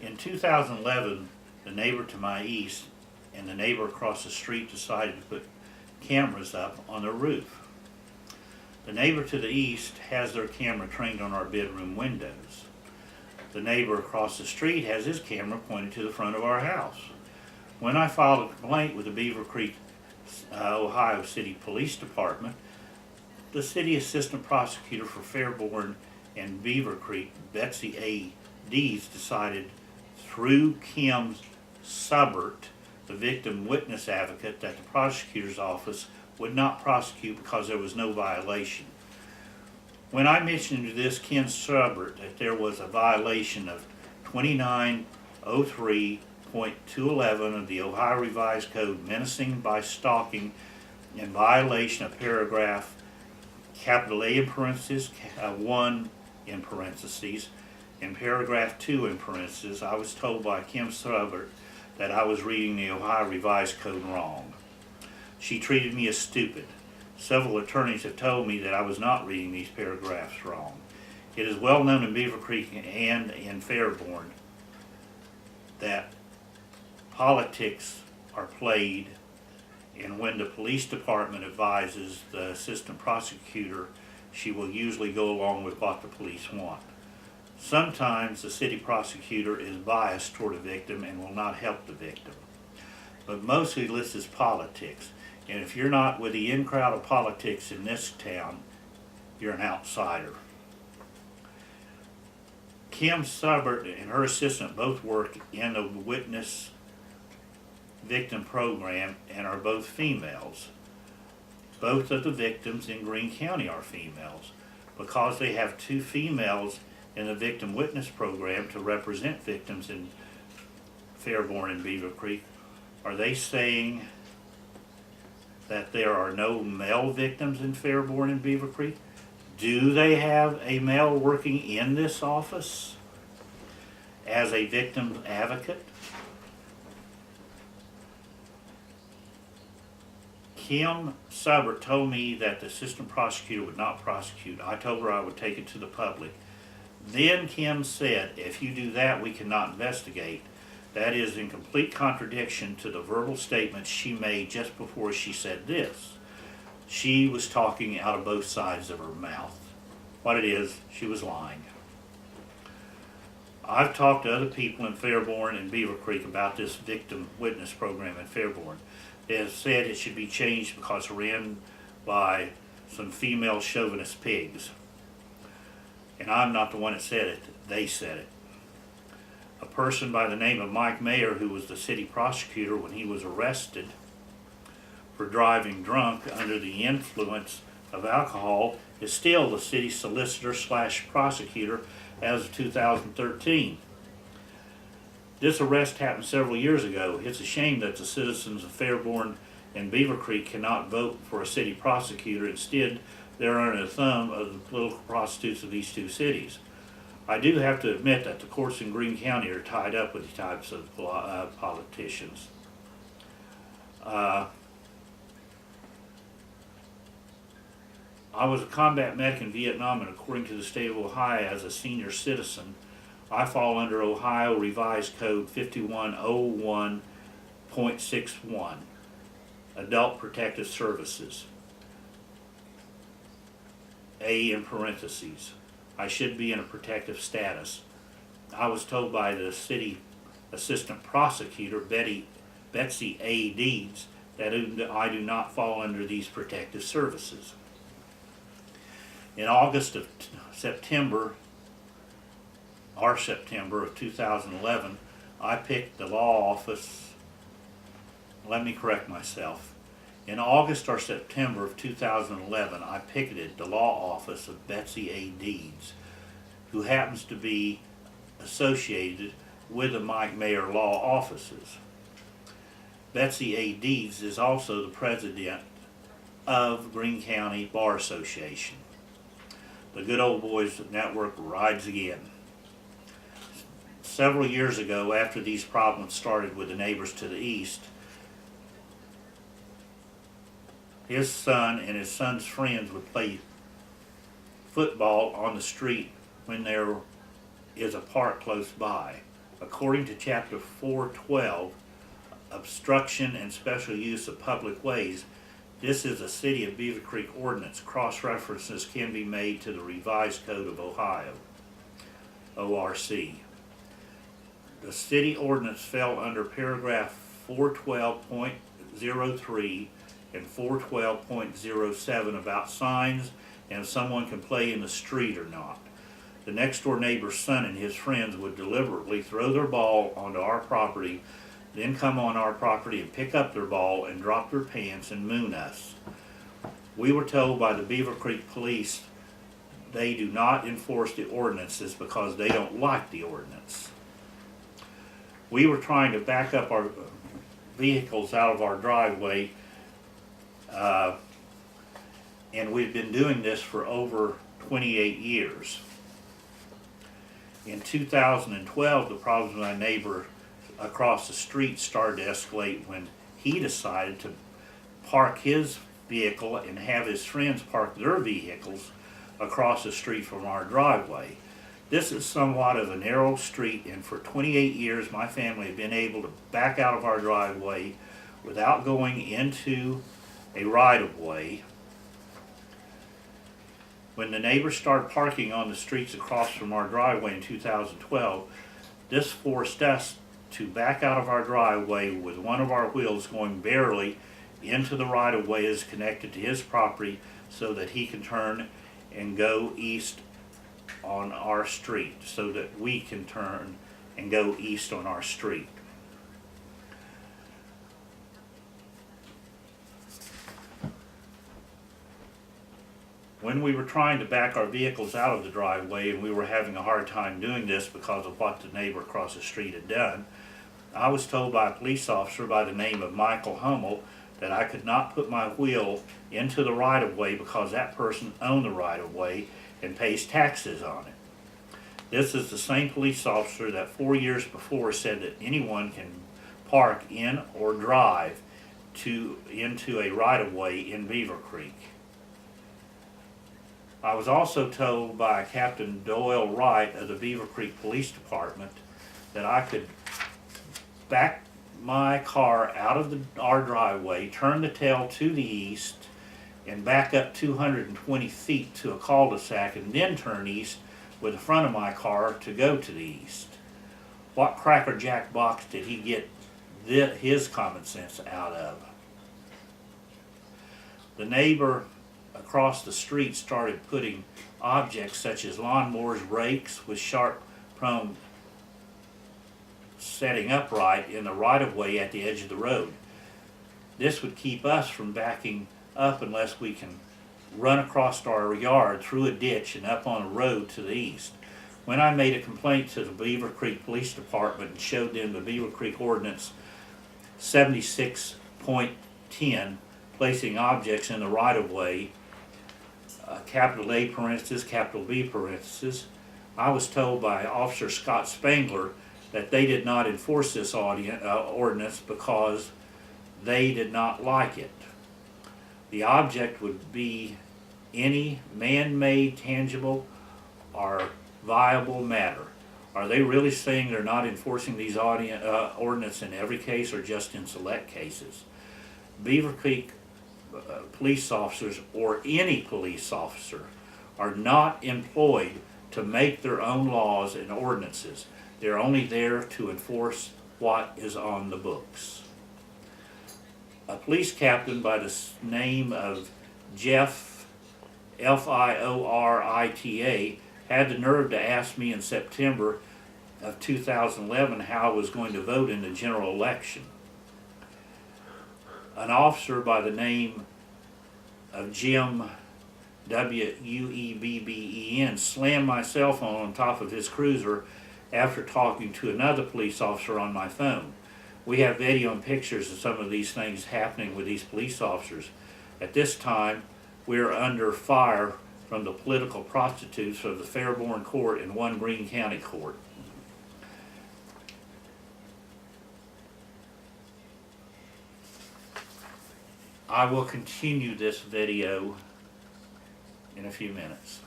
In 2011, the neighbor to my east and the neighbor across the street decided to put cameras up on their roof. The neighbor to the east has their camera trained on our bedroom windows. The neighbor across the street has his camera pointed to the front of our house. When I filed a complaint with the Beavercreek, Ohio City Police Department, the city assistant prosecutor for Fairborn and Beavercreek, Betsy A. Dees, decided through Kim Subbert, the victim witness advocate, that the prosecutor's office would not prosecute because there was no violation. When I mentioned to this Ken Subbert that there was a violation of 2903.211 of the Ohio Revised Code, menacing by stalking, in violation of paragraph capital A in parentheses, 1 in parentheses, and paragraph 2 in parentheses, I was told by Kim Subbert that I was reading the Ohio Revised Code wrong. She treated me as stupid. Several attorneys have told me that I was not reading these paragraphs wrong. It is well known in Beavercreek and in Fairborn that politics are played, and when the police department advises the assistant prosecutor, she will usually go along with what the police want. Sometimes the city prosecutor is biased toward a victim and will not help the victim. But mostly this is politics. And if you're not with the in-crowd of politics in this town, you're an outsider. Kim Subbert and her assistant both work in the witness victim program and are both females. Both of the victims in Greene County are females. Because they have two females in the victim witness program to represent victims in Fairborn and Beavercreek, are they saying that there are no male victims in Fairborn and Beavercreek? Do they have a male working in this office as a victim advocate? Kim Subbert told me that the assistant prosecutor would not prosecute. I told her I would take it to the public. Then Kim said, if you do that, we cannot investigate. That is in complete contradiction to the verbal statements she made just before she said this. She was talking out of both sides of her mouth. What it is, she was lying. I've talked to other people in Fairborn and Beavercreek about this victim witness program in Fairborn. They have said it should be changed because ran by some female chauvinist pigs. And I'm not the one that said it, they said it. A person by the name of Mike Mayer, who was the city prosecutor when he was arrested for driving drunk under the influence of alcohol, is still the city solicitor / prosecutor as of 2013. This arrest happened several years ago. It's a shame that the citizens of Fairborn and Beavercreek cannot vote for a city prosecutor. Instead, they're under the thumb of the political prostitutes of these two cities. I do have to admit that the courts in Greene County are tied up with these types of politicians. I was a combat medic in Vietnam, and according to the state of Ohio, as a senior citizen, I fall under Ohio Revised Code 5101.61, Adult Protective Services. A in parentheses. I should be in a protective status. I was told by the city assistant prosecutor, Betsy A. Dees, that I do not fall under these protective services. In September of 2011, I picked the law office. Let me correct myself. In August or September of 2011, I picketed the law office of Betsy A. Dees, who happens to be associated with the Mike Mayer law offices. Betsy A. Dees is also the president of Greene County Bar Association. The Good Old Boys Network rides again. Several years ago, after these problems started with the neighbors to the east, his son and his son's friends would play football on the street when there is a park close by. According to Chapter 412, obstruction and special use of public ways, this is a City of Beavercreek ordinance. Cross-references can be made to the Revised Code of Ohio, ORC. The city ordinance fell under paragraph 412.03 and 412.07 about signs and if someone can play in the street or not. The next door neighbor's son and his friends would deliberately throw their ball onto our property, then come on our property and pick up their ball and drop their pants and moon us. We were told by the Beavercreek police they do not enforce the ordinances because they don't like the ordinance. We were trying to back up our vehicles out of our driveway, and we've been doing this for over 28 years. In 2012, the problems with my neighbor across the street started to escalate when he decided to park his vehicle and have his friends park their vehicles across the street from our driveway. This is somewhat of a narrow street, and for 28 years my family have been able to back out of our driveway without going into a right-of-way. When the neighbors started parking on the streets across from our driveway in 2012, this forced us to back out of our driveway with one of our wheels going barely into the right-of-way as connected to his property so that he can turn and go east on our street, so that we can turn and go east on our street. When we were trying to back our vehicles out of the driveway and we were having a hard time doing this because of what the neighbor across the street had done, I was told by a police officer by the name of Michael Hummel that I could not put my wheel into the right-of-way because that person owned the right-of-way and pays taxes on it. This is the same police officer that 4 years before said that anyone can park in or drive into a right-of-way in Beavercreek. I was also told by Captain Doyle Wright of the Beavercreek Police Department that I could back my car out of our driveway, turn the tail to the east, and back up 220 feet to a cul-de-sac and then turn east with the front of my car to go to the east. What crackerjack box did he get his common sense out of? The neighbor across the street started putting objects such as lawnmowers, rakes with sharp prone setting upright in the right-of-way at the edge of the road. This would keep us from backing up unless we can run across our yard through a ditch and up on a road to the east. When I made a complaint to the Beavercreek Police Department and showed them the Beavercreek Ordinance 76.10, placing objects in the right-of-way, capital A parentheses, capital B parentheses, I was told by Officer Scott Spangler that they did not enforce this ordinance because they did not like it. The object would be any man-made, tangible, or viable matter. Are they really saying they're not enforcing these ordinance in every case or just in select cases? Beavercreek police officers or any police officer are not employed to make their own laws and ordinances. They're only there to enforce what is on the books. A police captain by the name of Jeff, Fiorita, had the nerve to ask me in September of 2011 how I was going to vote in the general election. An officer by the name of Jim, Wuebben, slammed my cell phone on top of his cruiser after talking to another police officer on my phone. We have video and pictures of some of these things happening with these police officers. At this time, we're under fire from the political prostitutes of the Fairborn Court and one Greene County Court. I will continue this video in a few minutes.